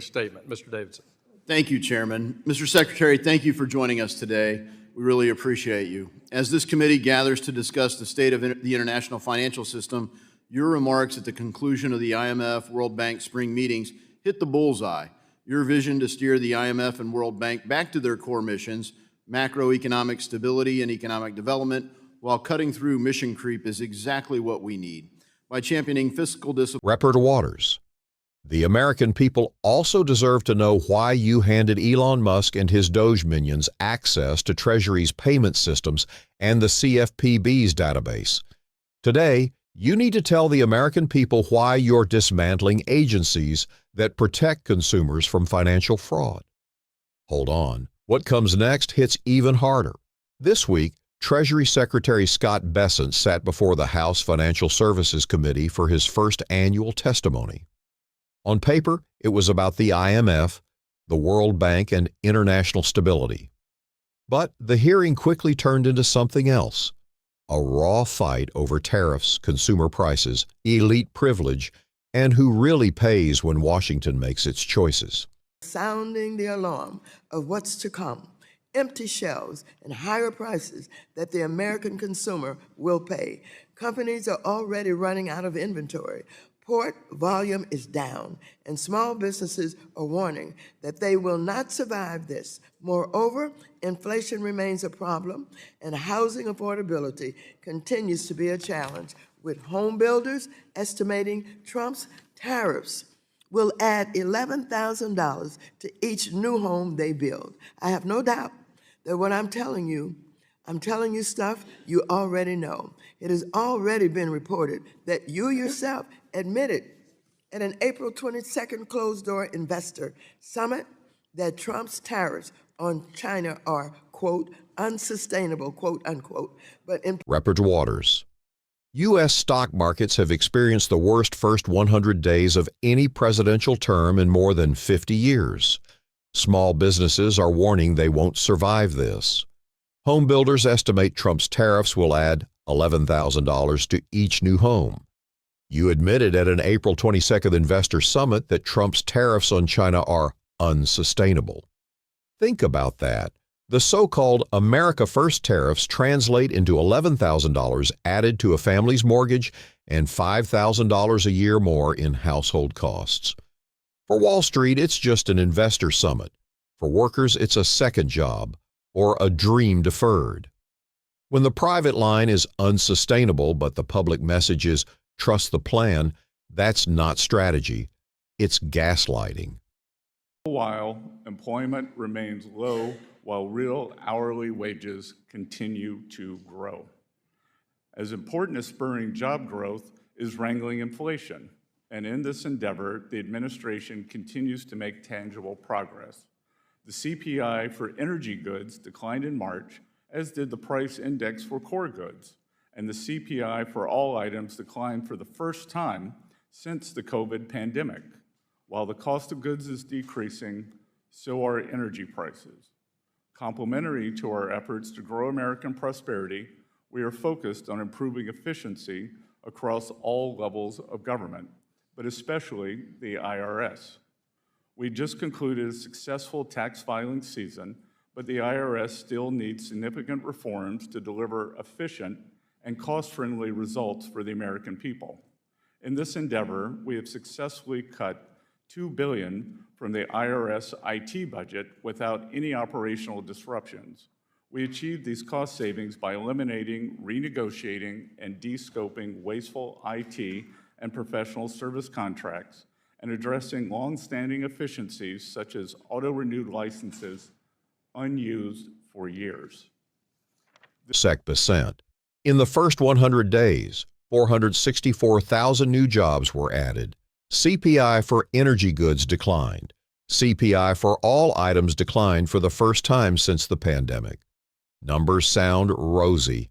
Statement. Mr. Davidson. Thank you, Chairman. Mr. Secretary, thank you for joining us today. We really appreciate you. As this committee gathers to discuss the state of the international financial system, your remarks at the conclusion of the IMF World Bank spring meetings hit the bullseye. Your vision to steer the IMF and World Bank back to their core missions, macroeconomic stability and economic development, while cutting through mission creep is exactly what we need. By championing fiscal discipline. Representative Waters. The American people also deserve to know why you handed Elon Musk and his Doge minions access to Treasury's payment systems and the CFPB's database. Today, you need to tell the American people why you're dismantling agencies that protect consumers from financial fraud. Hold on. What comes next hits even harder. This week, Treasury Secretary Scott Bessent sat before the House Financial Services Committee for his first annual testimony. On paper, it was about the IMF, the World Bank, and international stability. But the hearing quickly turned into something else, a raw fight over tariffs, consumer prices, elite privilege, and who really pays when Washington makes its choices. Sounding the alarm of what's to come, empty shelves and higher prices that the American consumer will pay. Companies are already running out of inventory. Port volume is down, and small businesses are warning that they will not survive this. Moreover, inflation remains a problem, and housing affordability continues to be a challenge, with home builders estimating Trump's tariffs will add $11,000 to each new home they build. I have no doubt that what I'm telling you stuff you already know. It has already been reported that you yourself admitted at an April 22nd closed-door investor summit that Trump's tariffs on China are, quote, unsustainable, quote, unquote. But Representative Waters. U.S. stock markets have experienced the worst first 100 days of any presidential term in more than 50 years. Small businesses are warning they won't survive this. Home builders estimate Trump's tariffs will add $11,000 to each new home. You admitted at an April 22nd investor summit that Trump's tariffs on China are unsustainable. Think about that. The so-called America First tariffs translate into $11,000 added to a family's mortgage and $5,000 a year more in household costs. For Wall Street, it's just an investor summit. For workers, it's a second job or a dream deferred. When the private line is unsustainable, but the public message is trust the plan, that's not strategy. It's gaslighting. While employment remains low, while real hourly wages continue to grow. As important as spurring job growth is wrangling inflation, and in this endeavor, the administration continues to make tangible progress. The CPI for energy goods declined in March, as did the price index for core goods, and the CPI for all items declined for the first time since the COVID pandemic. While the cost of goods is decreasing, so are energy prices. Complementary to our efforts to grow American prosperity, we are focused on improving efficiency across all levels of government, but especially the IRS. We just concluded a successful tax filing season, but the IRS still needs significant reforms to deliver efficient and cost-friendly results for the American people. In this endeavor, we have successfully cut $2 billion from the IRS IT budget without any operational disruptions. We achieved these cost savings by eliminating, renegotiating, and de-scoping wasteful IT and professional service contracts and addressing long-standing efficiencies such as auto-renewed licenses unused for years. Sec Bessent. In the first 100 days, 464,000 new jobs were added. CPI for energy goods declined. CPI for all items declined for the first time since the pandemic. Numbers sound rosy.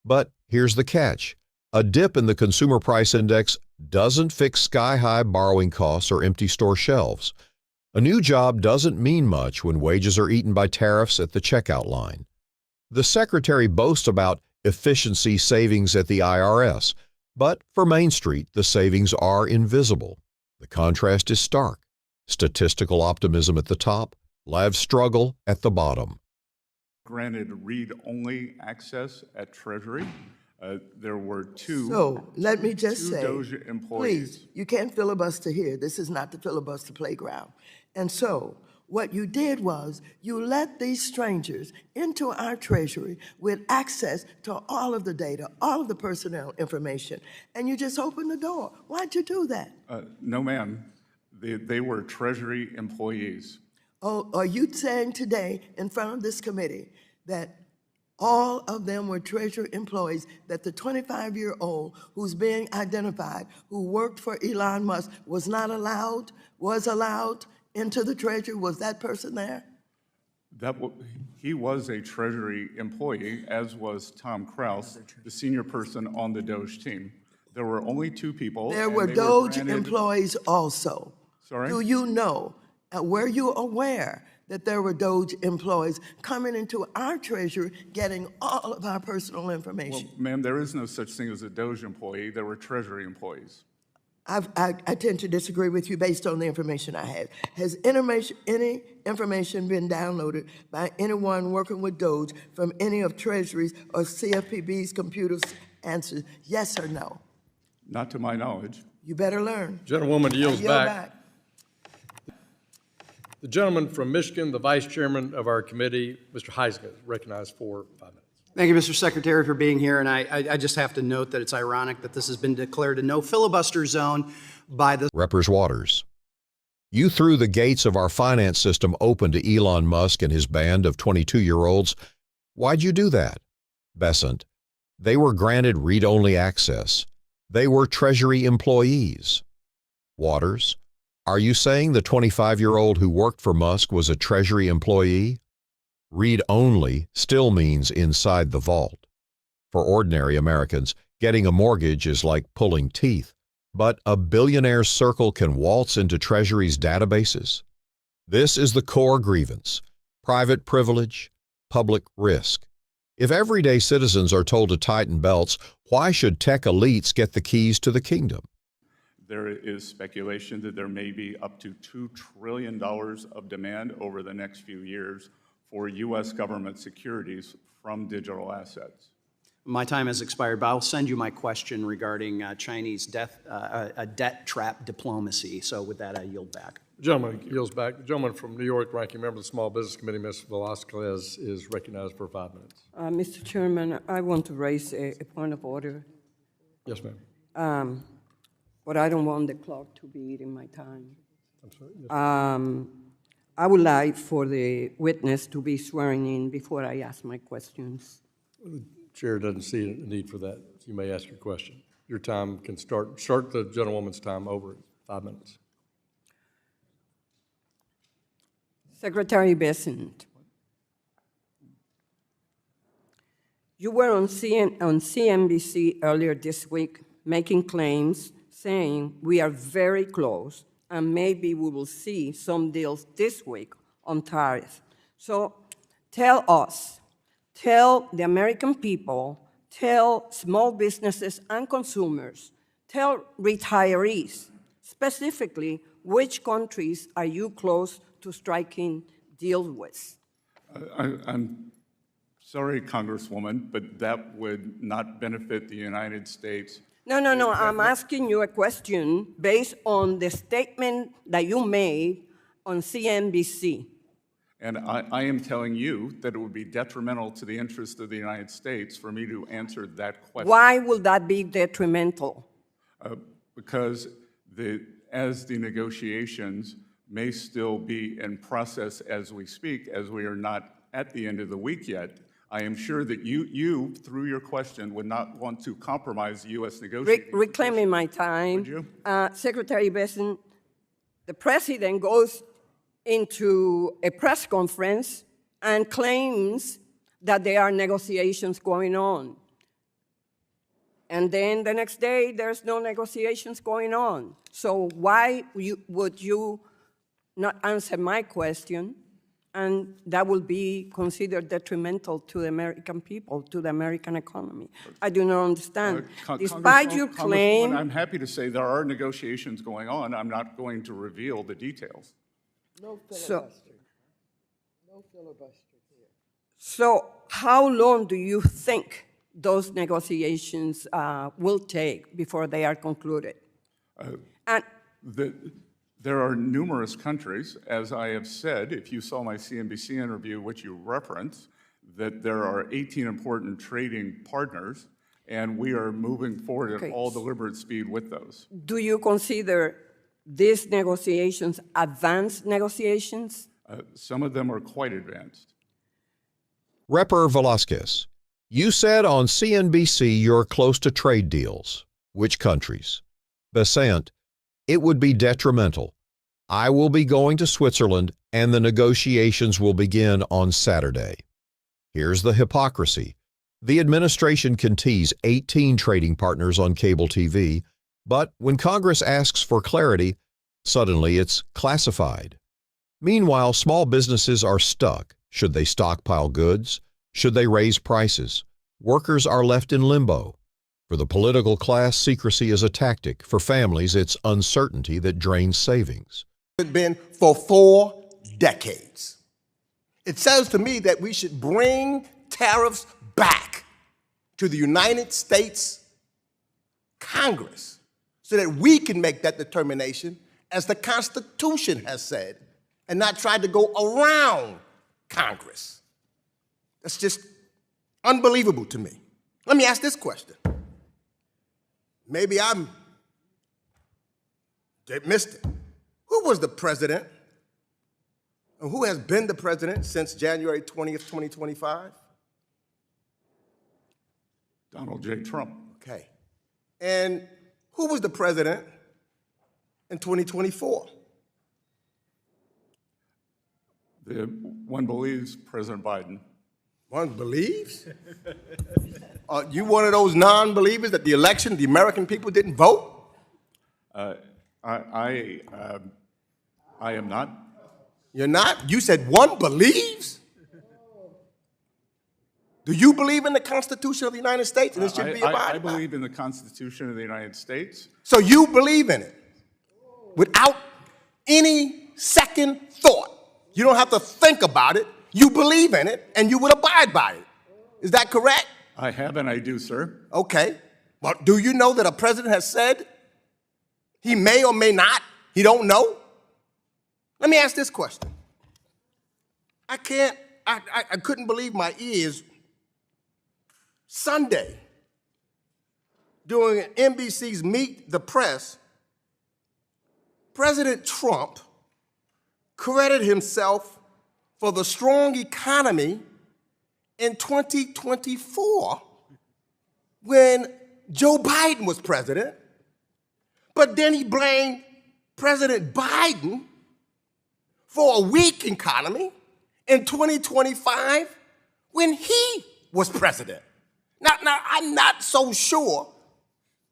But here's the catch. A dip in the consumer price index doesn't fix sky-high borrowing costs or empty store shelves. A new job doesn't mean much when wages are eaten by tariffs at the checkout line. The Secretary boasts about efficiency savings at the IRS, but for Main Street, the savings are invisible. The contrast is stark. Statistical optimism at the top, live struggle at the bottom. Granted read-only access at Treasury. There were So let me just two say, Doge employees. please, you can't filibuster here. This is not the filibuster playground. And so what you did was you let these strangers into our Treasury with access to all of the data, all of the personnel information, and you just opened the door. Why'd you do that? No, ma'am. They were Treasury employees. Oh, are you saying today in front of this committee that all of them were Treasury employees, that the 25-year-old who's being identified, who worked for Elon Musk, was allowed into the Treasury? Was that person there? He was a Treasury employee, as was Tom Kraus, the senior person on the Doge team. There were only two people. There and were they Doge granted- employees also. Sorry? Do you know, were you aware that there were Doge employees coming into our Treasury, getting all of our personal information? Well, ma'am, there is no such thing as a Doge employee. There were Treasury employees. I tend to disagree with you based on the information I have. Has any information been downloaded by anyone working with Doge from any of Treasury's or CFPB's computers? Answer yes or no. Not to my knowledge. You better learn. Gentlewoman yields Yield back. The gentleman from Michigan, the vice chairman of our committee, Mr. Heisman, is recognized for 5 minutes. Thank you, Mr. Secretary, for being here. And I just have to note that it's ironic that this has been declared a no filibuster zone by the Representative Waters. You threw the gates of our finance system open to Elon Musk and his band of 22-year-olds. Why'd you do that? Bessent. They were granted read-only access. They were Treasury employees. Waters. Are you saying the 25-year-old who worked for Musk was a Treasury employee? Read-only still means inside the vault. For ordinary Americans, getting a mortgage is like pulling teeth, but a billionaire's circle can waltz into Treasury's databases. This is the core grievance: private privilege, public risk. If everyday citizens are told to tighten belts, why should tech elites get the keys to the kingdom? There is speculation that there may be up to $2 trillion of demand over the next few years for U.S. government securities from digital assets. My time has expired, but I'll send you my question regarding Chinese debt trap diplomacy. So with that, I yield back. The gentleman yields back. The gentleman from New York, ranking member of the Small Business Committee, Ms. Velasquez, is recognized for 5 minutes. Mr. Chairman, I want to raise a point of order, Yes, ma'am. but I don't want the clock to be eating my time. I'm sorry. Yes. I would like for the witness to be swearing in before I ask my questions. The chair doesn't see a need for that. You may ask your question. Your time can start the gentlewoman's time over at 5 minutes. Secretary Bessent, you were on CNBC earlier this week making claims saying we are very close and maybe we will see some deals this week on tariffs. So tell us, tell the American people, tell small businesses and consumers, tell retirees, specifically, which countries are you close to striking deals with? I'm sorry, Congresswoman, but that would not benefit the United States. No, I'm asking you a question based on the statement that you made on CNBC. And I am telling you that it would be detrimental to the interest of the United States for me to answer that question. Why will that be detrimental? Because as the negotiations may still be in process as we speak, as we are not at the end of the week yet, I am sure that you, through your question, would not want to compromise the U.S. negotiating. Reclaiming my time. Would you? Secretary Bessent, the president goes into a press conference and claims that there are negotiations going on. And then the next day, there's no negotiations going on. So why would you not answer my question? And that will be considered detrimental to the American people, to the American economy. I do not understand. Despite your claim, I'm happy to say there are negotiations going on. I'm not going to reveal the details. No So, filibuster. No filibuster here. so how long do you think those negotiations will take before they are concluded? And There are numerous countries, as I have said, if you saw my CNBC interview, which you referenced, that there are 18 important trading partners, and we are moving forward at Okay. all deliberate speed with those. do you consider these negotiations advanced negotiations? Some of them are quite advanced. Reper Velasquez, you said on CNBC you're close to trade deals. Which countries? Bessent, it would be detrimental. I will be going to Switzerland and the negotiations will begin on Saturday. Here's the hypocrisy. The administration can tease 18 trading partners on cable TV, but when Congress asks for clarity, suddenly it's classified. Meanwhile, small businesses are stuck. Should they stockpile goods? Should they raise prices? Workers are left in limbo. For the political class, secrecy is a tactic. For families, it's uncertainty that drains savings. It's been for 4 decades. It says to me that we should bring tariffs back to the United States Congress so that we can make that determination as the Constitution has said and not try to go around Congress. That's just unbelievable to me. Let me ask this question. Maybe I missed it. Who was the president, and who has been the president since January 20th, 2025? Donald J. Trump. Okay. And who was the president in 2024? One believes President Biden. One believes? You one of those non-believers that the election, the American people didn't vote? I am not. You're not? You said one believes? Do you believe in the Constitution of the United States and it should be I abided by? believe in the Constitution of the United States. So you believe in it without any second thought. You don't have to think about it. You believe in it and you would abide by it. Is that correct? I have and I do, sir. Okay. Well, do you know that a president has said he may or may not? He don't know? Let me ask this question. I couldn't believe my ears. Sunday, during NBC's Meet the Press, President Trump credited himself for the strong economy in 2024 when Joe Biden was president, but then he blamed President Biden for a weak economy in 2025 when he was president. Now, I'm not so sure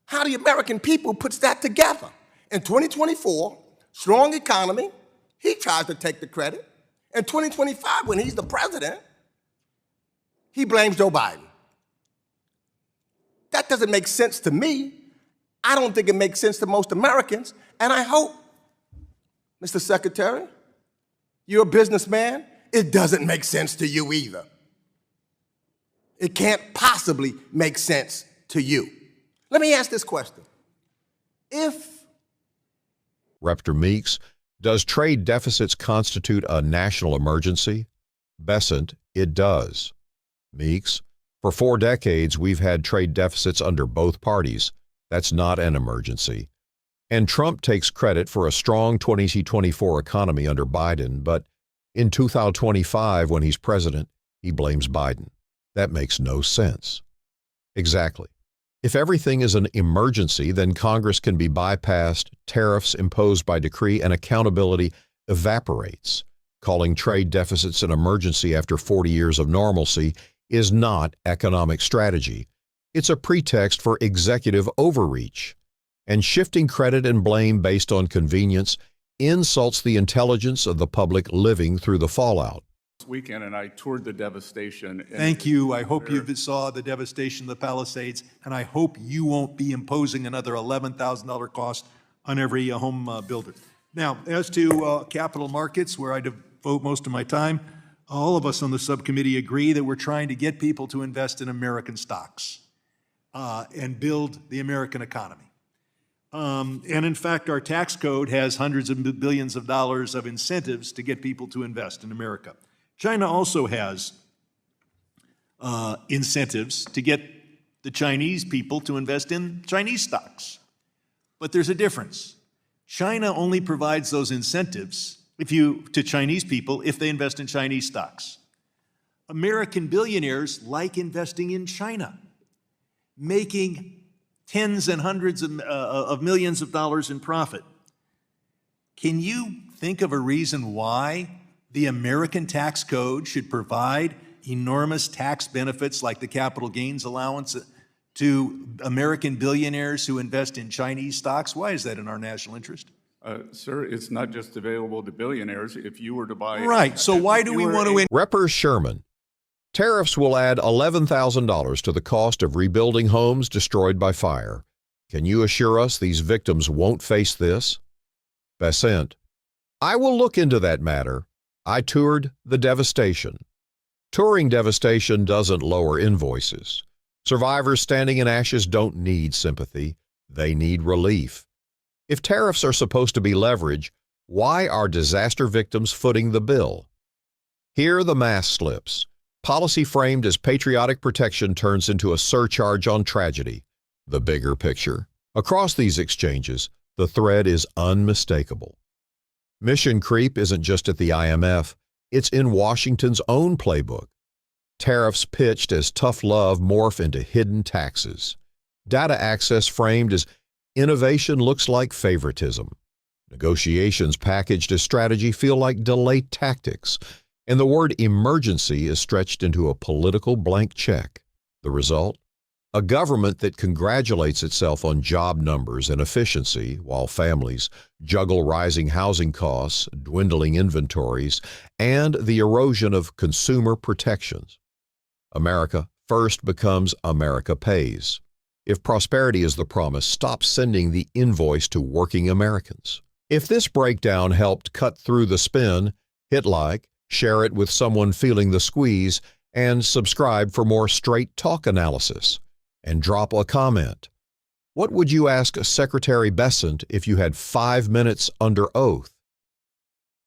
how the American people puts that together. In 2024, strong economy, he tries to take the credit. In 2025, when he's the president, he blames Joe Biden. That doesn't make sense to me. I don't think it makes sense to most Americans. And I hope, Mr. Secretary, you're a businessman, it doesn't make sense to you either. It can't possibly make sense to you. Let me ask this question. Representative Meeks, does trade deficits constitute a national emergency? Bessent, it does. Meeks, for 4 decades we've had trade deficits under both parties. That's not an emergency. And Trump takes credit for a strong 2024 economy under Biden, but in 2025, when he's president, he blames Biden. That makes no sense. Exactly. If everything is an emergency, then Congress can be bypassed, tariffs imposed by decree, and accountability evaporates. Calling trade deficits an emergency after 40 years of normalcy is not economic strategy. It's a pretext for executive overreach. And shifting credit and blame based on convenience insults the intelligence of the public living through the fallout. Weekend, and I toured the devastation. Thank you. I hope you saw the devastation of the Palisades, and I hope you won't be imposing another $11,000 cost on every home builder. Now, as to capital markets, where I devote most of my time, all of us on the subcommittee agree that we're trying to get people to invest in American stocks and build the American economy. And in fact, our tax code has hundreds of billions of dollars of incentives to get people to invest in America. China also has incentives to get the Chinese people to invest in Chinese stocks. But there's a difference. China only provides those incentives to Chinese people if they invest in Chinese stocks. American billionaires like investing in China, making tens and hundreds of millions of dollars in profit. Can you think of a reason why the American tax code should provide enormous tax benefits like the capital gains allowance to American billionaires who invest in Chinese stocks? Why is that in our national interest? Sir, it's not just available to billionaires. If you were to buy... Right, so why do we want to... Reppers Sherman. Tariffs will add $11,000 to the cost of rebuilding homes destroyed by fire. Can you assure us these victims won't face this? Bessent. I will look into that matter. I toured the devastation. Touring devastation doesn't lower invoices. Survivors standing in ashes don't need sympathy. They need relief. If tariffs are supposed to be leverage, why are disaster victims footing the bill? Here the mask slips. Policy framed as patriotic protection turns into a surcharge on tragedy. The bigger picture. Across these exchanges, the thread is unmistakable. Mission creep isn't just at the IMF, it's in Washington's own playbook. Tariffs pitched as tough love morph into hidden taxes. Data access framed as innovation looks like favoritism. Negotiations packaged as strategy feel like delayed tactics. And the word emergency is stretched into a political blank check. The result? A government that congratulates itself on job numbers and efficiency while families juggle rising housing costs, dwindling inventories, and the erosion of consumer protections. America first becomes America pays. If prosperity is the promise, stop sending the invoice to working Americans. If this breakdown helped cut through the spin, hit like, share it with someone feeling the squeeze, and subscribe for more straight talk analysis. And drop a comment. What would you ask Secretary Bessent if you had 5 minutes under oath?